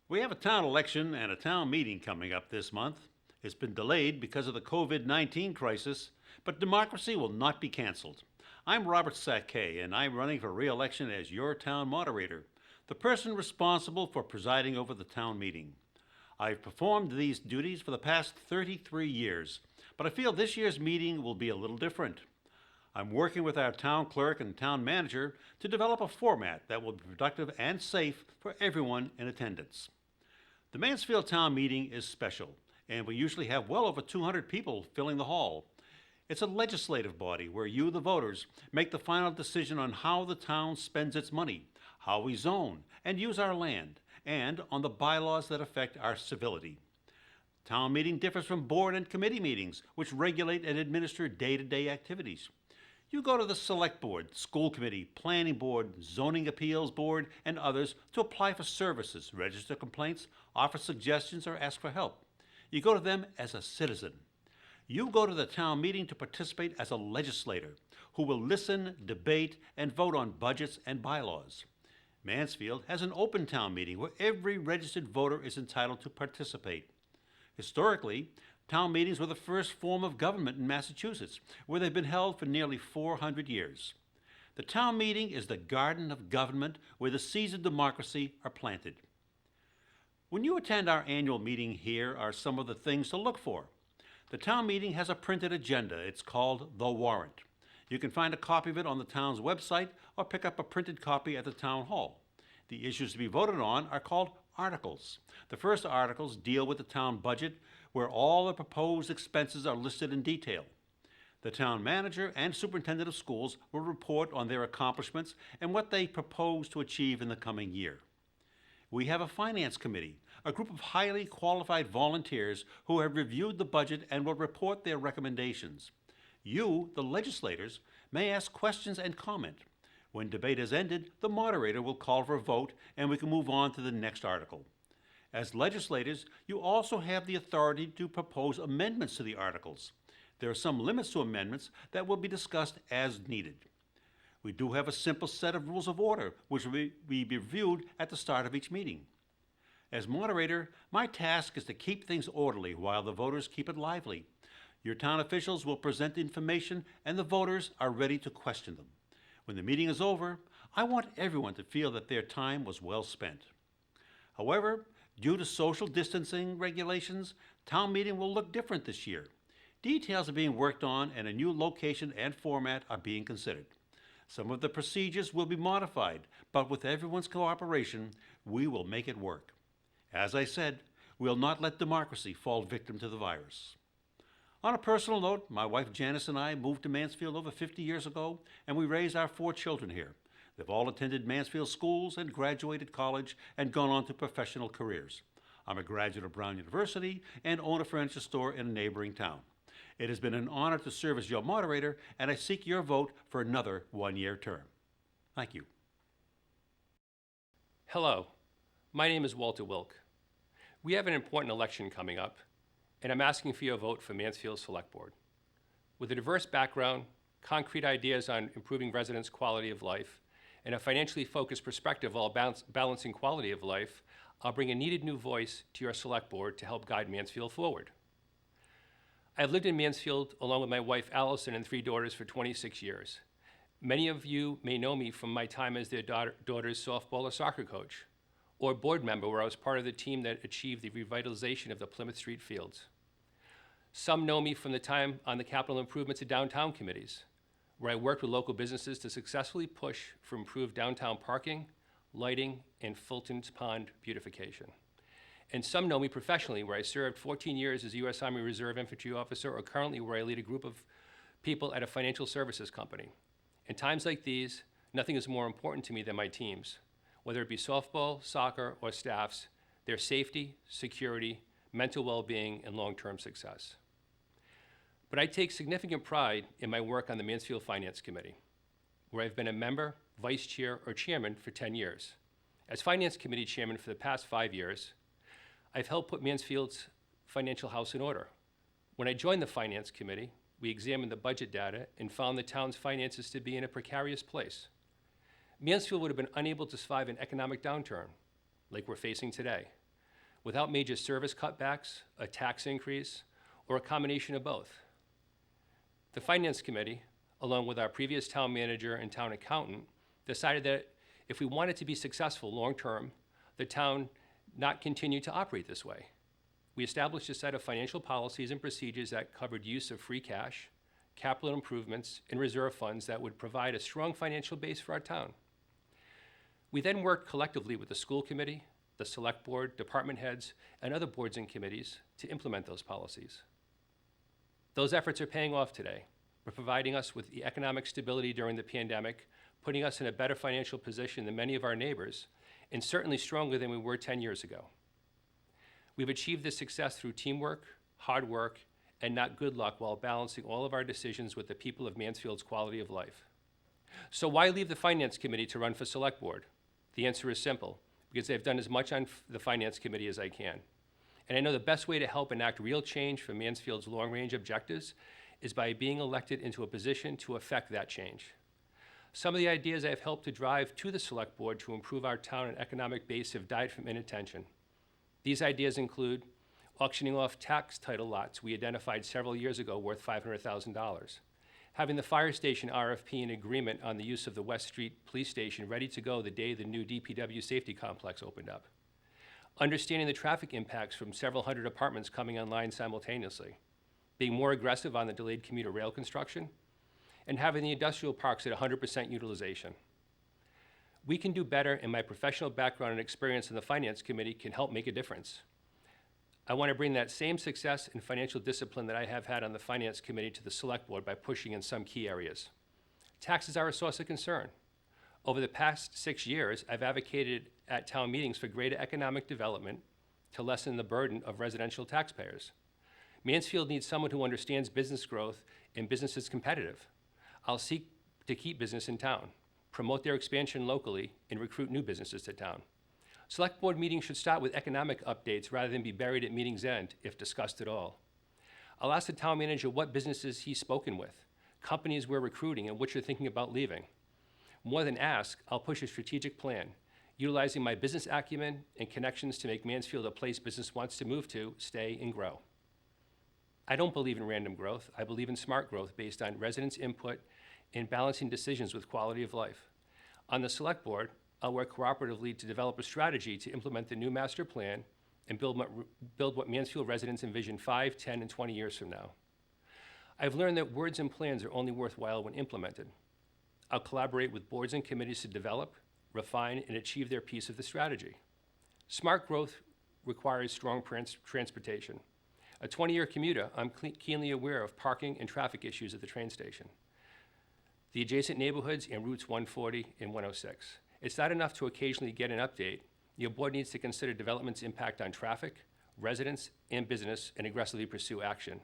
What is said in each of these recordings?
We have a town election and a town meeting coming up this month. It's been delayed because of the COVID-19 crisis, but democracy will not be canceled. I'm Robert Sackey, and I'm running for re-election as your town moderator, the person responsible for presiding over the town meeting. I've performed these duties for the past 33 years, but I feel this year's meeting will be a little different. I'm working with our town clerk and town manager to develop a format that will be productive and safe for everyone in attendance. The Mansfield Town Meeting is special, and we usually have well over 200 people filling the hall. It's a legislative body where you, the voters, make the final decision on how the town spends its money, how we zone and use our land, and on the bylaws that affect our civility. Town meeting differs from board and committee meetings, which regulate and administer day-to-day activities. You go to the select board, school committee, planning board, zoning appeals board, and others to apply for services, register complaints, offer suggestions, or ask for help. You go to them as a citizen. You go to the town meeting to participate as a legislator who will listen, debate, and vote on budgets and bylaws. Mansfield has an open town meeting where every registered voter is entitled to participate. Historically, town meetings were the first form of government in Massachusetts, where they've been held for nearly 400 years. The town meeting is the garden of government where the seeds of democracy are planted. When you attend our annual meeting, here are some of the things to look for. The town meeting has a printed agenda. It's called the warrant. You can find a copy of it on the town's website or pick up a printed copy at the town hall. The issues to be voted on are called articles. The first articles deal with the town budget, where all the proposed expenses are listed in detail. The town manager and superintendent of schools will report on their accomplishments and what they propose to achieve in the coming year. We have a finance committee, a group of highly qualified volunteers who have reviewed the budget and will report their recommendations. You, the legislators, may ask questions and comment. When debate has ended, the moderator will call for a vote and we can move on to the next article. As legislators, you also have the authority to propose amendments to the articles. There are some limits to amendments that will be discussed as needed. We do have a simple set of rules of order, which will be reviewed at the start of each meeting. As moderator, my task is to keep things orderly while the voters keep it lively. Your town officials will present information and the voters are ready to question them. When the meeting is over, I want everyone to feel that their time was well spent. However, due to social distancing regulations, town meeting will look different this year. Details are being worked on and a new location and format are being considered. Some of the procedures will be modified, but with everyone's cooperation, we will make it work. As I said, we'll not let democracy fall victim to the virus. On a personal note, my wife Janice and I moved to Mansfield over 50 years ago, and we raised our 4 children here. They've all attended Mansfield schools and graduated college and gone on to professional careers. I'm a graduate of Brown University and own a furniture store in a neighboring town. It has been an honor to serve as your moderator, and I seek your vote for another 1-year term. Thank you. Hello, my name is Walter Wilk. We have an important election coming up, and I'm asking for your vote for Mansfield Select Board. With a diverse background, concrete ideas on improving residents' quality of life, and a financially focused perspective while balancing quality of life, I'll bring a needed new voice to your Select Board to help guide Mansfield forward. I've lived in Mansfield along with my wife Allison and 3 daughters for 26 years. Many of you may know me from my time as their daughter's softball or soccer coach, or board member where I was part of the team that achieved the revitalization of the Plymouth Street fields. Some know me from the time on the capital improvements and downtown committees, where I worked with local businesses to successfully push for improved downtown parking, lighting, and Fulton's Pond beautification. And some know me professionally, where I served 14 years as a U.S. Army Reserve Infantry officer, or currently where I lead a group of people at a financial services company. In times like these, nothing is more important to me than my teams, whether it be softball, soccer, or staffs, their safety, security, mental well-being, and long-term success. But I take significant pride in my work on the Mansfield Finance Committee, where I've been a member, vice chair, or chairman for 10 years. As Finance Committee chairman for the past 5 years, I've helped put Mansfield's financial house in order. When I joined the Finance Committee, we examined the budget data and found the town's finances to be in a precarious place. Mansfield would have been unable to survive an economic downturn like we're facing today without major service cutbacks, a tax increase, or a combination of both. The Finance Committee, along with our previous town manager and town accountant, decided that if we wanted to be successful long-term, the town not continue to operate this way. We established a set of financial policies and procedures that covered use of free cash, capital improvements, and reserve funds that would provide a strong financial base for our town. We then worked collectively with the school committee, the select board, department heads, and other boards and committees to implement those policies. Those efforts are paying off today. We're providing us with the economic stability during the pandemic, putting us in a better financial position than many of our neighbors, and certainly stronger than we were 10 years ago. We've achieved this success through teamwork, hard work, and not good luck while balancing all of our decisions with the people of Mansfield's quality of life. So why leave the Finance Committee to run for Select Board? The answer is simple, because I've done as much on the Finance Committee as I can. And I know the best way to help enact real change for Mansfield's long-range objectives is by being elected into a position to affect that change. Some of the ideas I have helped to drive to the Select Board to improve our town and economic base have died from inattention. These ideas include auctioning off tax title lots we identified several years ago worth $500,000, having the fire station RFP in agreement on the use of the West Street Police Station ready to go the day the new DPW safety complex opened up, understanding the traffic impacts from several hundred apartments coming online simultaneously, being more aggressive on the delayed commuter rail construction, and having the industrial parks at 100% utilization. We can do better, and my professional background and experience in the Finance Committee can help make a difference. I want to bring that same success and financial discipline that I have had on the Finance Committee to the Select Board by pushing in some key areas. Taxes are a source of concern. Over the past 6 years, I've advocated at town meetings for greater economic development to lessen the burden of residential taxpayers. Mansfield needs someone who understands business growth and business is competitive. I'll seek to keep business in town, promote their expansion locally, and recruit new businesses to town. Select Board meetings should start with economic updates rather than be buried at meeting's end, if discussed at all. I'll ask the town manager what businesses he's spoken with, companies we're recruiting, and which are thinking about leaving. More than ask, I'll push a strategic plan, utilizing my business acumen and connections to make Mansfield a place business wants to move to, stay, and grow. I don't believe in random growth. I believe in smart growth based on residents' input and balancing decisions with quality of life. On the Select Board, I'll work cooperatively to develop a strategy to implement the new master plan and build what Mansfield residents envision 5, 10, and 20 years from now. I've learned that words and plans are only worthwhile when implemented. I'll collaborate with boards and committees to develop, refine, and achieve their piece of the strategy. Smart growth requires strong transportation. A 20-year commuter, I'm keenly aware of parking and traffic issues at the train station, the adjacent neighborhoods, and routes 140 and 106. It's not enough to occasionally get an update. Your board needs to consider development's impact on traffic, residents, and business, and aggressively pursue action.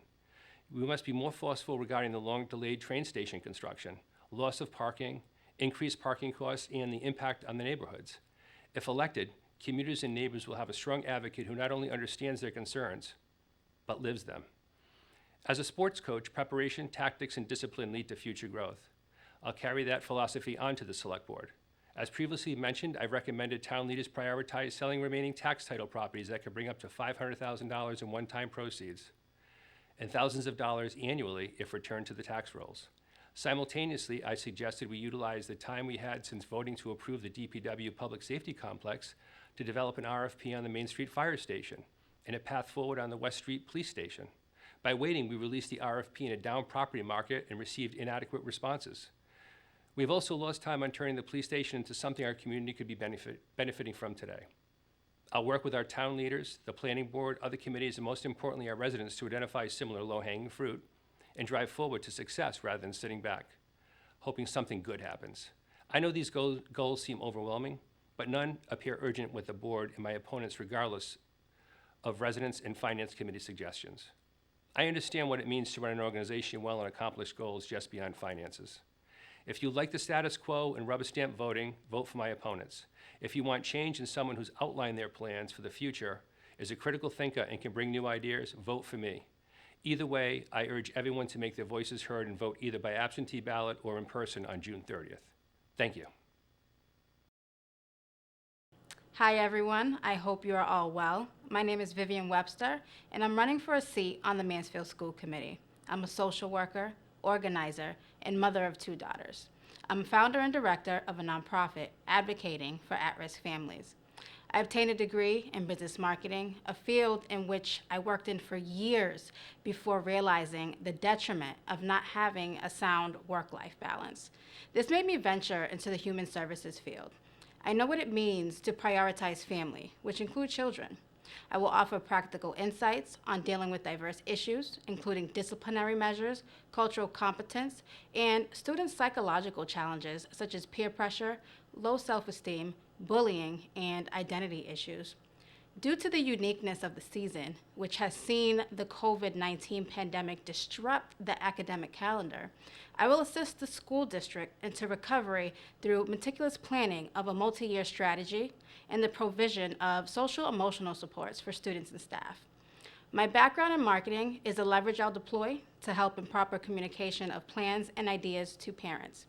We must be more forceful regarding the long-delayed train station construction, loss of parking, increased parking costs, and the impact on the neighborhoods. If elected, commuters and neighbors will have a strong advocate who not only understands their concerns, but lives them. As a sports coach, preparation, tactics, and discipline lead to future growth. I'll carry that philosophy onto the Select Board. As previously mentioned, I've recommended town leaders prioritize selling remaining tax title properties that could bring up to $500,000 in one-time proceeds and thousands of dollars annually if returned to the tax rolls. Simultaneously, I suggested we utilize the time we had since voting to approve the DPW Public Safety Complex to develop an RFP on the Main Street Fire Station and a path forward on the West Street Police Station. By waiting, we released the RFP in a down property market and received inadequate responses. We've also lost time on turning the police station into something our community could be benefiting from today. I'll work with our town leaders, the planning board, other committees, and most importantly, our residents to identify similar low-hanging fruit and drive forward to success rather than sitting back, hoping something good happens. I know these goals seem overwhelming, but none appear urgent with the board and my opponents regardless of residents and finance committee suggestions. I understand what it means to run an organization well and accomplish goals just beyond finances. If you like the status quo and rubber stamp voting, vote for my opponents. If you want change and someone who's outlined their plans for the future, is a critical thinker and can bring new ideas, vote for me. Either way, I urge everyone to make their voices heard and vote either by absentee ballot or in person on June 30th. Thank you. Hi everyone, I hope you are all well. my name is Vivian Webster, and I'm running for a seat on the Mansfield School Committee. I'm a social worker, organizer, and mother of 2 daughters. I'm founder and director of a nonprofit advocating for at-risk families. I obtained a degree in business marketing, a field in which I worked in for years before realizing the detriment of not having a sound work-life balance. This made me venture into the human services field. I know what it means to prioritize family, which include children. I will offer practical insights on dealing with diverse issues, including disciplinary measures, cultural competence, and student psychological challenges such as peer pressure, low self-esteem, bullying, and identity issues. Due to the uniqueness of the season, which has seen the COVID-19 pandemic disrupt the academic calendar, I will assist the school district into recovery through meticulous planning of a multi-year strategy and the provision of social-emotional supports for students and staff. My background in marketing is a leverage I'll deploy to help in proper communication of plans and ideas to parents.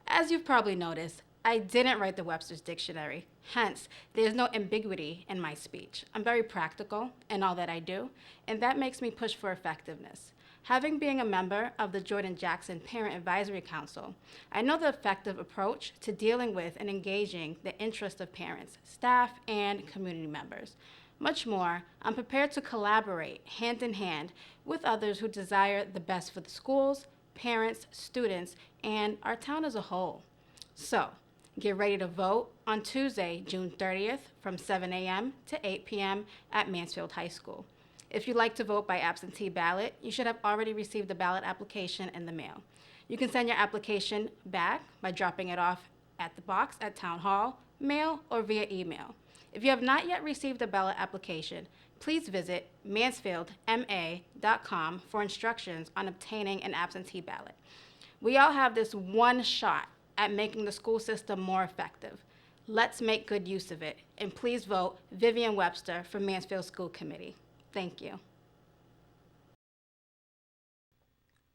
As you've probably noticed, I didn't write the Webster's Dictionary. Hence, there's no ambiguity in my speech. I'm very practical in all that I do, and that makes me push for effectiveness. Having been a member of the Jordan Jackson Parent Advisory Council, I know the effective approach to dealing with and engaging the interests of parents, staff, and community members. Much more, I'm prepared to collaborate hand in hand with others who desire the best for the schools, parents, students, and our town as a whole. So, get ready to vote on Tuesday, June 30th from 7 a.m. to 8 p.m. at Mansfield High School. If you'd like to vote by absentee ballot, you should have already received the ballot application in the mail. You can send your application back by dropping it off at the box at Town Hall, mail, or via email. If you have not yet received a ballot application, please visit mansfieldma.com for instructions on obtaining an absentee ballot. We all have this one shot at making the school system more effective. Let's make good use of it, and please vote Vivian Webster for Mansfield School Committee. Thank you.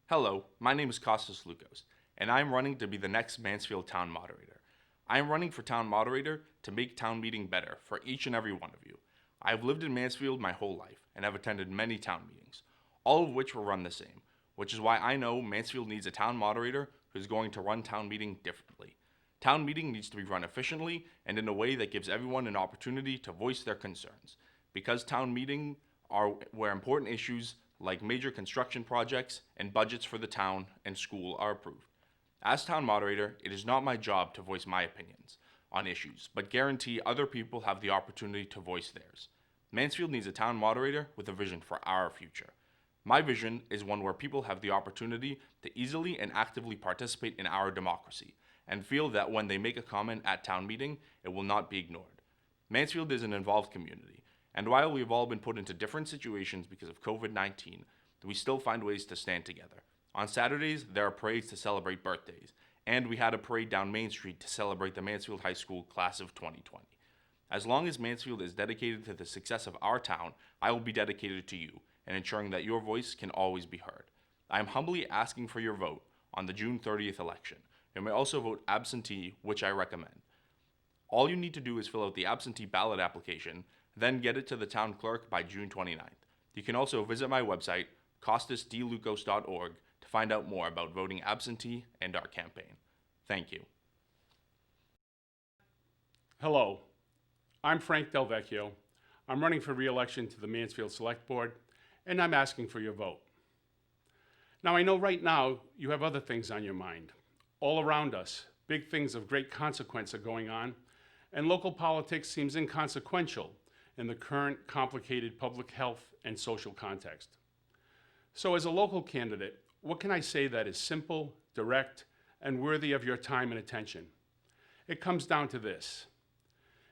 Hello, my name is Kostas Lucas, and I'm running to be the next Mansfield Town Moderator. I am running for Town Moderator to make town meeting better for each and every one of you. I have lived in Mansfield my whole life and have attended many town meetings, all of which will run the same, which is why I know Mansfield needs a town moderator who's going to run town meeting differently. Town meeting needs to be run efficiently and in a way that gives everyone an opportunity to voice their concerns, because town meeting are where important issues like major construction projects and budgets for the town and school are approved. As town moderator, it is not my job to voice my opinions on issues, but guarantee other people have the opportunity to voice theirs. Mansfield needs a town moderator with a vision for our future. My vision is one where people have the opportunity to easily and actively participate in our democracy and feel that when they make a comment at town meeting, it will not be ignored. Mansfield is an involved community, and while we've all been put into different situations because of COVID-19, we still find ways to stand together. On Saturdays, there are parades to celebrate birthdays, and we had a parade down Main Street to celebrate the Mansfield High School class of 2020. As long as Mansfield is dedicated to the success of our town, I will be dedicated to you and ensuring that your voice can always be heard. I am humbly asking for your vote on the June 30th election. You may also vote absentee, which I recommend. All you need to do is fill out the absentee ballot application, then get it to the town clerk by June 29th. You can also visit my website, kostasdlucas.org, to find out more about voting absentee and our campaign. Thank you. Hello, I'm Frank Delvecchio. I'm running for re-election to the Mansfield Select Board, and I'm asking for your vote. Now, I know right now you have other things on your mind. All around us, big things of great consequence are going on, and local politics seems inconsequential in the current complicated public health and social context. So as a local candidate, what can I say that is simple, direct, and worthy of your time and attention? It comes down to this.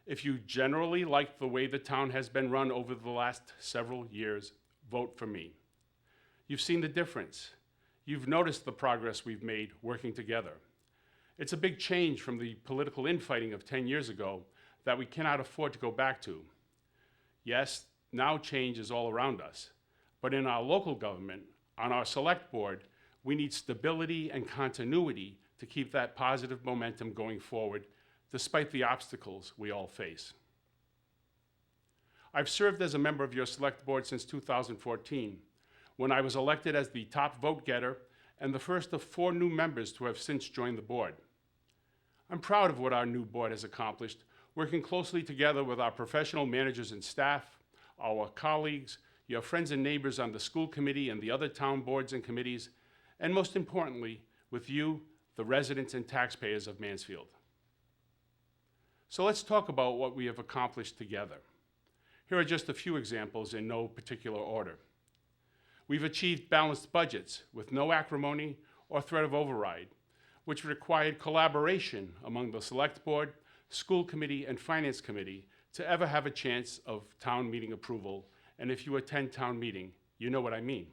If you generally like the way the town has been run over the last several years, vote for me. You've seen the difference. You've noticed the progress we've made working together. It's a big change from the political infighting of 10 years ago that we cannot afford to go back to. Yes, now change is all around us, but in our local government, on our select board, we need stability and continuity to keep that positive momentum going forward, despite the obstacles we all face. I've served as a member of your select board since 2014, when I was elected as the top vote getter and the first of 4 new members to have since joined the board. I'm proud of what our new board has accomplished, working closely together with our professional managers and staff, our colleagues, your friends and neighbors on the school committee and the other town boards and committees, and most importantly, with you, the residents and taxpayers of Mansfield. So let's talk about what we have accomplished together. Here are just a few examples in no particular order. We've achieved balanced budgets with no acrimony or threat of override, which required collaboration among the Select Board, School Committee, and Finance Committee to ever have a chance of town meeting approval. And if you attend town meeting, you know what I mean.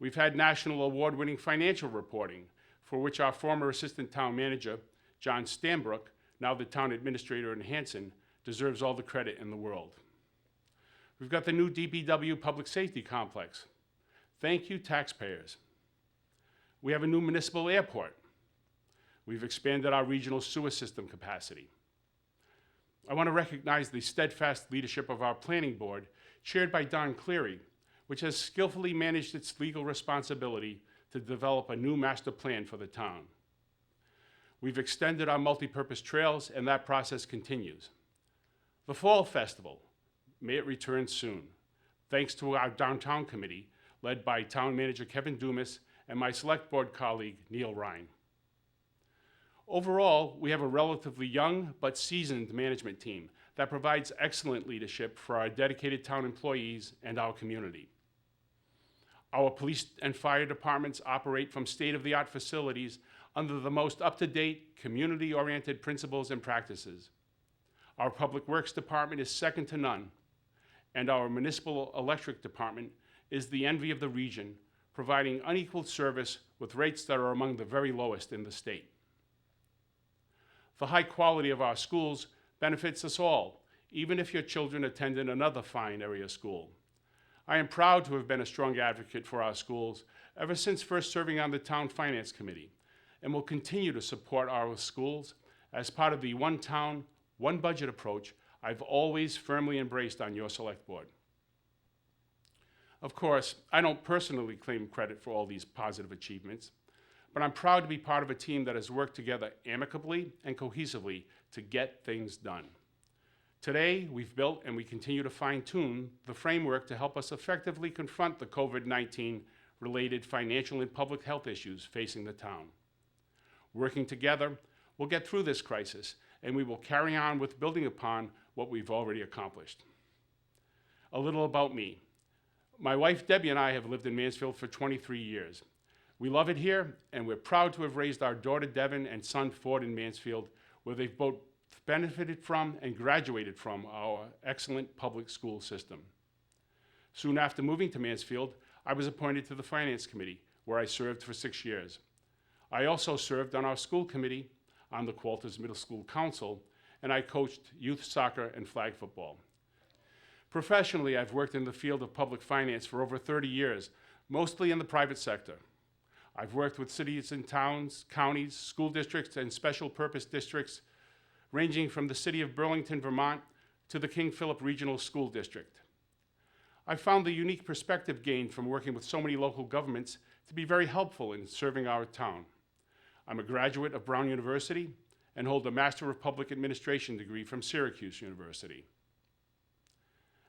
We've had national award-winning financial reporting, for which our former Assistant Town Manager, John Stambrook, now the Town Administrator in Hanson, deserves all the credit in the world. We've got the new DPW Public Safety Complex. Thank you, taxpayers. We have a new municipal airport. We've expanded our regional sewer system capacity. I want to recognize the steadfast leadership of our planning board, chaired by Don Cleary, which has skillfully managed its legal responsibility to develop a new master plan for the town. We've extended our multipurpose trails, and that process continues. The Fall Festival, may it return soon, thanks to our downtown committee, led by Town Manager Kevin Dumas and my Select Board colleague, Neil Ryan. Overall, we have a relatively young but seasoned management team that provides excellent leadership for our dedicated town employees and our community. Our police and fire departments operate from state-of-the-art facilities under the most up-to-date, community-oriented principles and practices. Our Public Works Department is second to none, and our Municipal Electric Department is the envy of the region, providing unequaled service with rates that are among the very lowest in the state. The high quality of our schools benefits us all, even if your children attend in another fine area school. I am proud to have been a strong advocate for our schools ever since first serving on the Town Finance Committee, and will continue to support our schools as part of the one town, one budget approach I've always firmly embraced on your select board. Of course, I don't personally claim credit for all these positive achievements, but I'm proud to be part of a team that has worked together amicably and cohesively to get things done. Today, we've built and we continue to fine-tune the framework to help us effectively confront the COVID-19 related financial and public health issues facing the town. Working together, we'll get through this crisis, and we will carry on with building upon what we've already accomplished. A little about me. My wife Debbie and I have lived in Mansfield for 23 years. We love it here, and we're proud to have raised our daughter Devin and son Ford in Mansfield, where they've both benefited from and graduated from our excellent public school system. Soon after moving to Mansfield, I was appointed to the Finance Committee, where I served for 6 years. I also served on our school committee, on the Qualters Middle School Council, and I coached youth soccer and flag football. Professionally, I've worked in the field of public finance for over 30 years, mostly in the private sector. I've worked with cities and towns, counties, school districts, and special purpose districts, ranging from the city of Burlington, Vermont, to the King Philip Regional School District. I found the unique perspective gained from working with so many local governments to be very helpful in serving our town. I'm a graduate of Brown University and hold a Master of Public Administration degree from Syracuse University.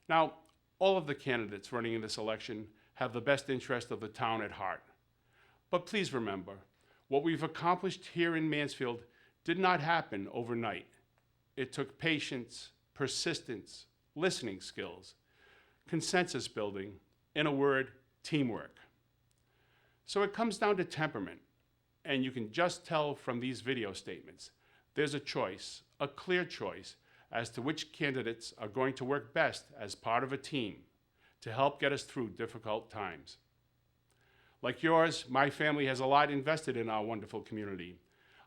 Now, all of the candidates running in this election have the best interest of the town at heart. But please remember, what we've accomplished here in Mansfield did not happen overnight. It took patience, persistence, listening skills, consensus building, in a word, teamwork. So it comes down to temperament, and you can just tell from these video statements, there's a choice, a clear choice, as to which candidates are going to work best as part of a team to help get us through difficult times. Like yours, my family has a lot invested in our wonderful community.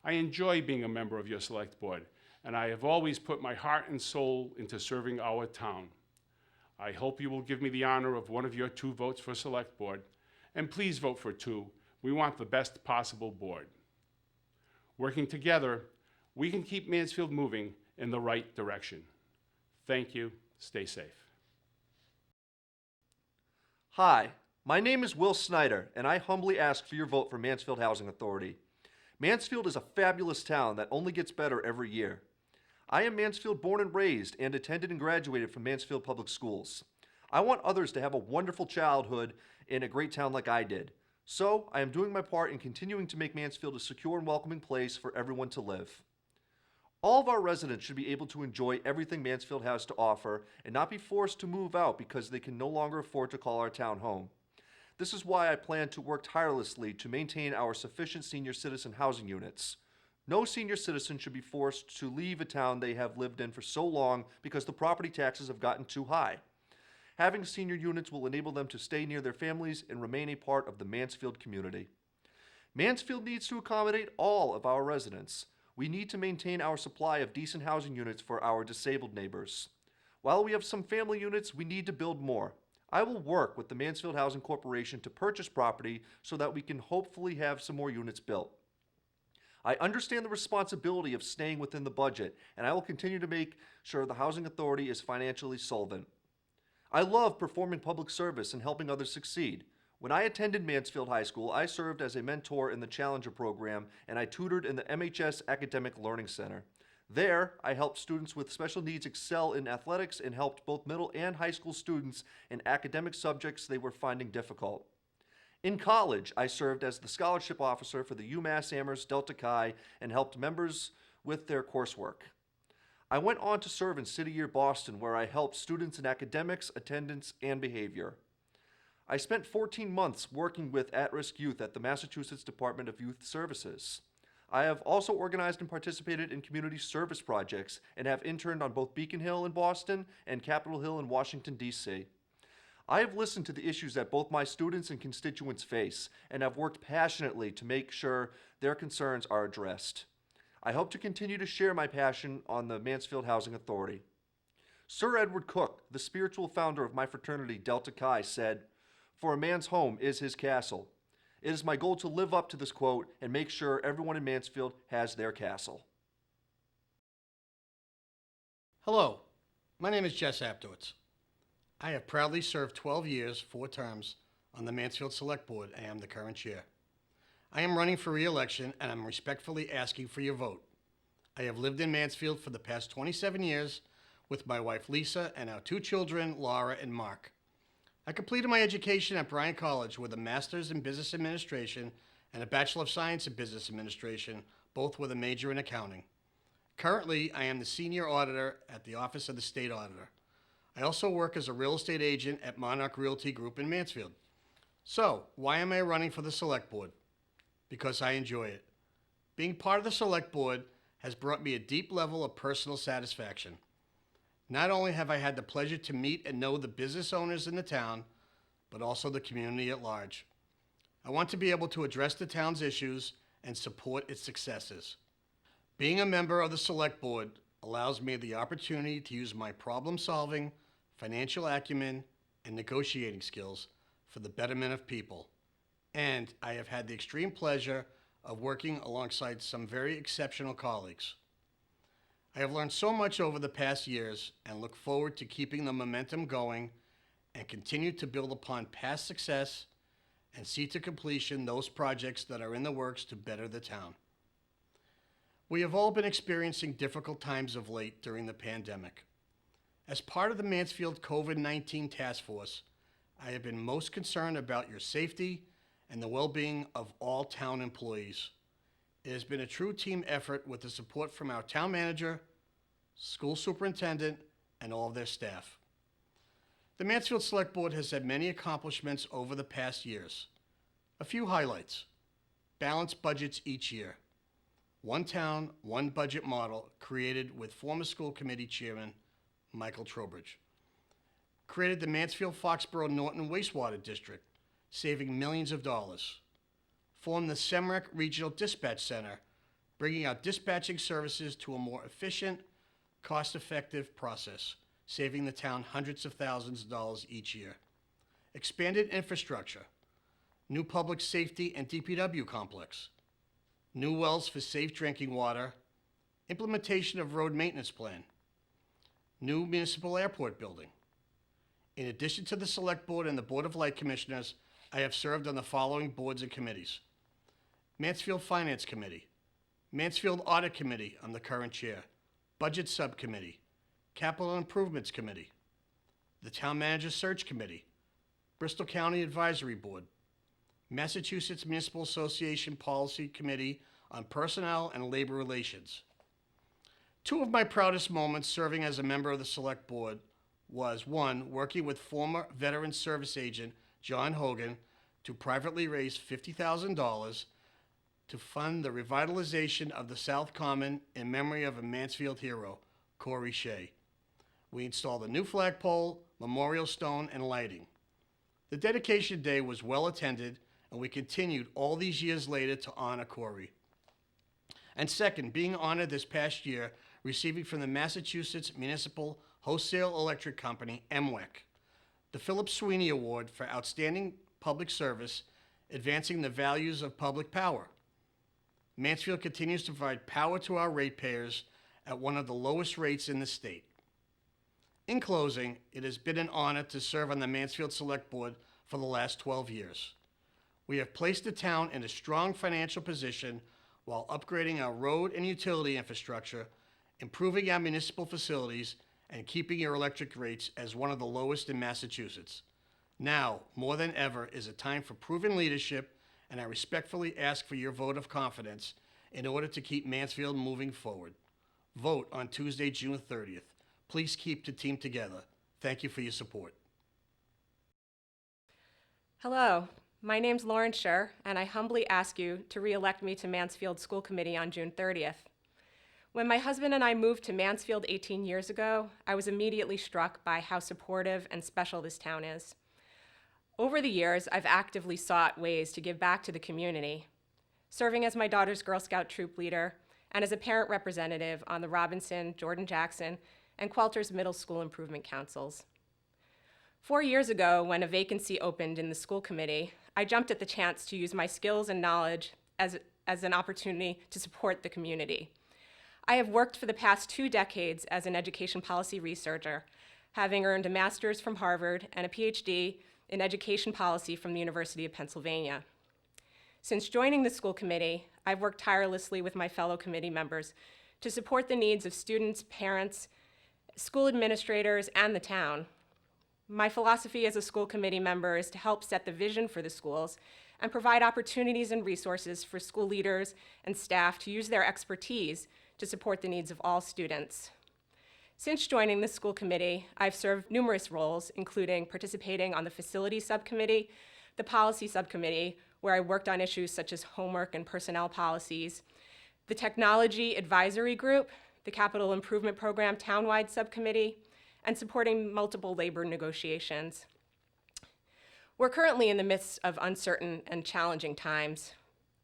I enjoy being a member of your select board, and I have always put my heart and soul into serving our town. I hope you will give me the honor of one of your 2 votes for select board, and please vote for 2. We want the best possible board. Working together, we can keep Mansfield moving in the right direction. Thank you, Stay safe. Hi, my name is Wil Snyder, and I humbly ask for your vote for Mansfield Housing Authority. Mansfield is a fabulous town that only gets better every year. I am Mansfield born and raised and attended and graduated from Mansfield Public Schools. I want others to have a wonderful childhood in a great town like I did. So, I am doing my part in continuing to make Mansfield a secure and welcoming place for everyone to live. All of our residents should be able to enjoy everything Mansfield has to offer and not be forced to move out because they can no longer afford to call our town home. This is why I plan to work tirelessly to maintain our sufficient senior citizen housing units. No senior citizen should be forced to leave a town they have lived in for so long because the property taxes have gotten too high. Having senior units will enable them to stay near their families and remain a part of the Mansfield community. Mansfield needs to accommodate all of our residents. We need to maintain our supply of decent housing units for our disabled neighbors. While we have some family units, we need to build more. I will work with the Mansfield Housing Corporation to purchase property so that we can hopefully have some more units built. I understand the responsibility of staying within the budget, and I will continue to make sure the Housing Authority is financially solvent. I love performing public service and helping others succeed. When I attended Mansfield High School, I served as a mentor in the Challenger program, and I tutored in the MHS Academic Learning Center. There, I helped students with special needs excel in athletics and helped both middle and high school students in academic subjects they were finding difficult. In college, I served as the scholarship officer for the UMass Amherst Delta Chi and helped members with their coursework. I went on to serve in City Year Boston, where I helped students in academics, attendance, and behavior. I spent 14 months working with at-risk youth at the Massachusetts Department of Youth Services. I have also organized and participated in community service projects and have interned on both Beacon Hill in Boston and Capitol Hill in Washington, D.C. I have listened to the issues that both my students and constituents face and have worked passionately to make sure their concerns are addressed. I hope to continue to share my passion on the Mansfield Housing Authority. Sir Edward Cook, the spiritual founder of my fraternity, Delta Chi, said, "For a man's home is his castle." It is my goal to live up to this quote and make sure everyone in Mansfield has their castle. Hello, my name is Jess Afterman. I have proudly served 12 years, 4 terms, on the Mansfield Select Board and am the current chair. I am running for re-election and I'm respectfully asking for your vote. I have lived in Mansfield for the past 27 years with my wife Lisa and our 2 children, Laura and Mark. I completed my education at Bryan College with a Master's in Business Administration and a Bachelor of Science in Business Administration, both with a major in accounting. Currently, I am the Senior Auditor at the Office of the State Auditor. I also work as a real estate agent at Monarch Realty Group in Mansfield. So, why am I running for the Select Board? Because I enjoy it. Being part of the Select Board has brought me a deep level of personal satisfaction. Not only have I had the pleasure to meet and know the business owners in the town, but also the community at large. I want to be able to address the town's issues and support its successes. Being a member of the Select Board allows me the opportunity to use my problem-solving, financial acumen, and negotiating skills for the betterment of people. And I have had the extreme pleasure of working alongside some very exceptional colleagues. I have learned so much over the past years and look forward to keeping the momentum going and continue to build upon past success and see to completion those projects that are in the works to better the town. We have all been experiencing difficult times of late during the pandemic. As part of the Mansfield COVID-19 Task Force, I have been most concerned about your safety and the well-being of all town employees. It has been a true team effort with the support from our town manager, school superintendent, and all of their staff. The Mansfield Select Board has had many accomplishments over the past years. A few highlights: balanced budgets each year. One town, one budget model created with former school committee chairman Michael Trowbridge. Created the Mansfield-Foxborough-Norton Wastewater District, saving millions of dollars. Formed the Semrec Regional Dispatch Center, bringing our dispatching services to a more efficient, cost-effective process, saving the town hundreds of thousands of dollars each year. Expanded infrastructure, new public safety and DPW complex, new wells for safe drinking water, implementation of road maintenance plan, new municipal airport building. In addition to the Select Board and the Board of Light Commissioners, I have served on the following boards and committees. Mansfield Finance Committee, Mansfield Audit Committee, I'm the current chair, Budget Subcommittee, Capital Improvements Committee, the Town Manager Search Committee, Bristol County Advisory Board, Massachusetts Municipal Association Policy Committee on Personnel and Labor Relations. Two of my proudest moments serving as a member of the Select Board was, one, working with former Veteran Service Agent John Hogan to privately raise $50,000 to fund the revitalization of the South Common in memory of a Mansfield hero, Corey Shea. We installed a new flagpole, memorial stone, and lighting. The dedication day was well attended, and we continued all these years later to honor Corey. And second, being honored this past year, receiving from the Massachusetts Municipal Wholesale Electric Company, MWEC, the Philip Sweeney Award for Outstanding Public Service, advancing the values of public power. Mansfield continues to provide power to our ratepayers at one of the lowest rates in the state. In closing, it has been an honor to serve on the Mansfield Select Board for the last 12 years. We have placed the town in a strong financial position while upgrading our road and utility infrastructure, improving our municipal facilities, and keeping your electric rates as one of the lowest in Massachusetts. Now, more than ever, is a time for proven leadership, and I respectfully ask for your vote of confidence in order to keep Mansfield moving forward. Vote on Tuesday, June 30th. Please keep the team together. Thank you for your support. Hello, my name's Lauren Scher, and I humbly ask you to re-elect me to Mansfield School Committee on June 30th. When my husband and I moved to Mansfield 18 years ago, I was immediately struck by how supportive and special this town is. Over the years, I've actively sought ways to give back to the community, serving as my daughter's Girl Scout troop leader and as a parent representative on the Robinson, Jordan Jackson, and Quelters Middle School Improvement Councils. 4 years ago, when a vacancy opened in the school committee, I jumped at the chance to use my skills and knowledge as an opportunity to support the community. I have worked for the past 2 decades as an education policy researcher, having earned a master's from Harvard and a PhD in education policy from the University of Pennsylvania. Since joining the school committee, I've worked tirelessly with my fellow committee members to support the needs of students, parents, school administrators, and the town. My philosophy as a school committee member is to help set the vision for the schools and provide opportunities and resources for school leaders and staff to use their expertise to support the needs of all students. Since joining the school committee, I've served numerous roles, including participating on the facilities subcommittee, the policy subcommittee, where I worked on issues such as homework and personnel policies, the technology advisory group, the capital improvement program townwide subcommittee, and supporting multiple labor negotiations. We're currently in the midst of uncertain and challenging times.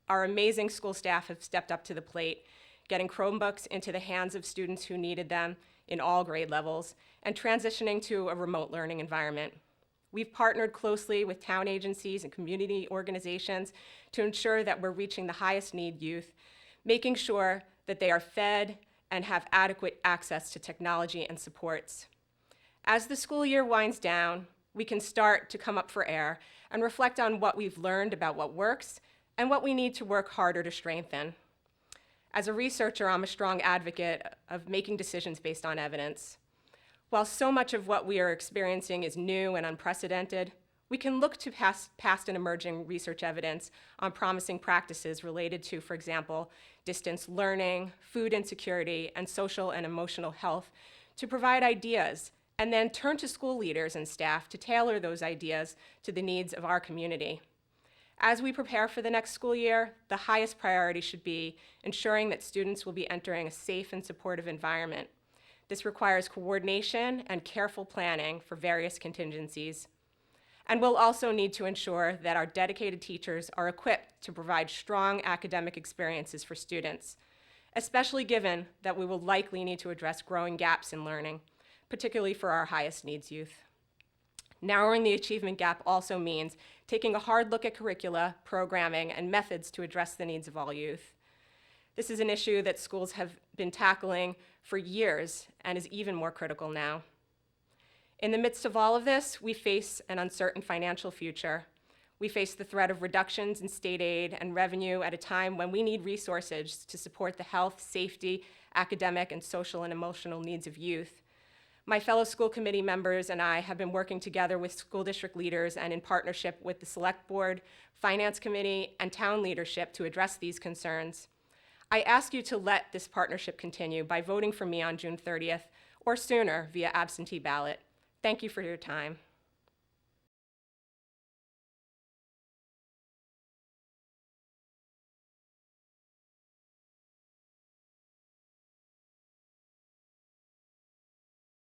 Our amazing school staff have stepped up to the plate, getting Chromebooks into the hands of students who needed them in all grade levels, and transitioning to a remote learning environment. We've partnered closely with town agencies and community organizations to ensure that we're reaching the highest need youth, making sure that they are fed and have adequate access to technology and supports. As the school year winds down, we can start to come up for air and reflect on what we've learned about what works and what we need to work harder to strengthen. As a researcher, I'm a strong advocate of making decisions based on evidence. While so much of what we are experiencing is new and unprecedented, we can look to past and emerging research evidence on promising practices related to, for example, distance learning, food insecurity, and social and emotional health to provide ideas, and then turn to school leaders and staff to tailor those ideas to the needs of our community. As we prepare for the next school year, the highest priority should be ensuring that students will be entering a safe and supportive environment. This requires coordination and careful planning for various contingencies. And we'll also need to ensure that our dedicated teachers are equipped to provide strong academic experiences for students, especially given that we will likely need to address growing gaps in learning, particularly for our highest needs youth. Narrowing the achievement gap also means taking a hard look at curricula, programming, and methods to address the needs of all youth. This is an issue that schools have been tackling for years and is even more critical now. In the midst of all of this, we face an uncertain financial future. We face the threat of reductions in state aid and revenue at a time when we need resources to support the health, safety, academic, and social and emotional needs of youth. My fellow school committee members and I have been working together with school district leaders and in partnership with the Select Board, Finance Committee, and town leadership to address these concerns. I ask you to let this partnership continue by voting for me on June 30th or sooner via absentee ballot. Thank you for your time.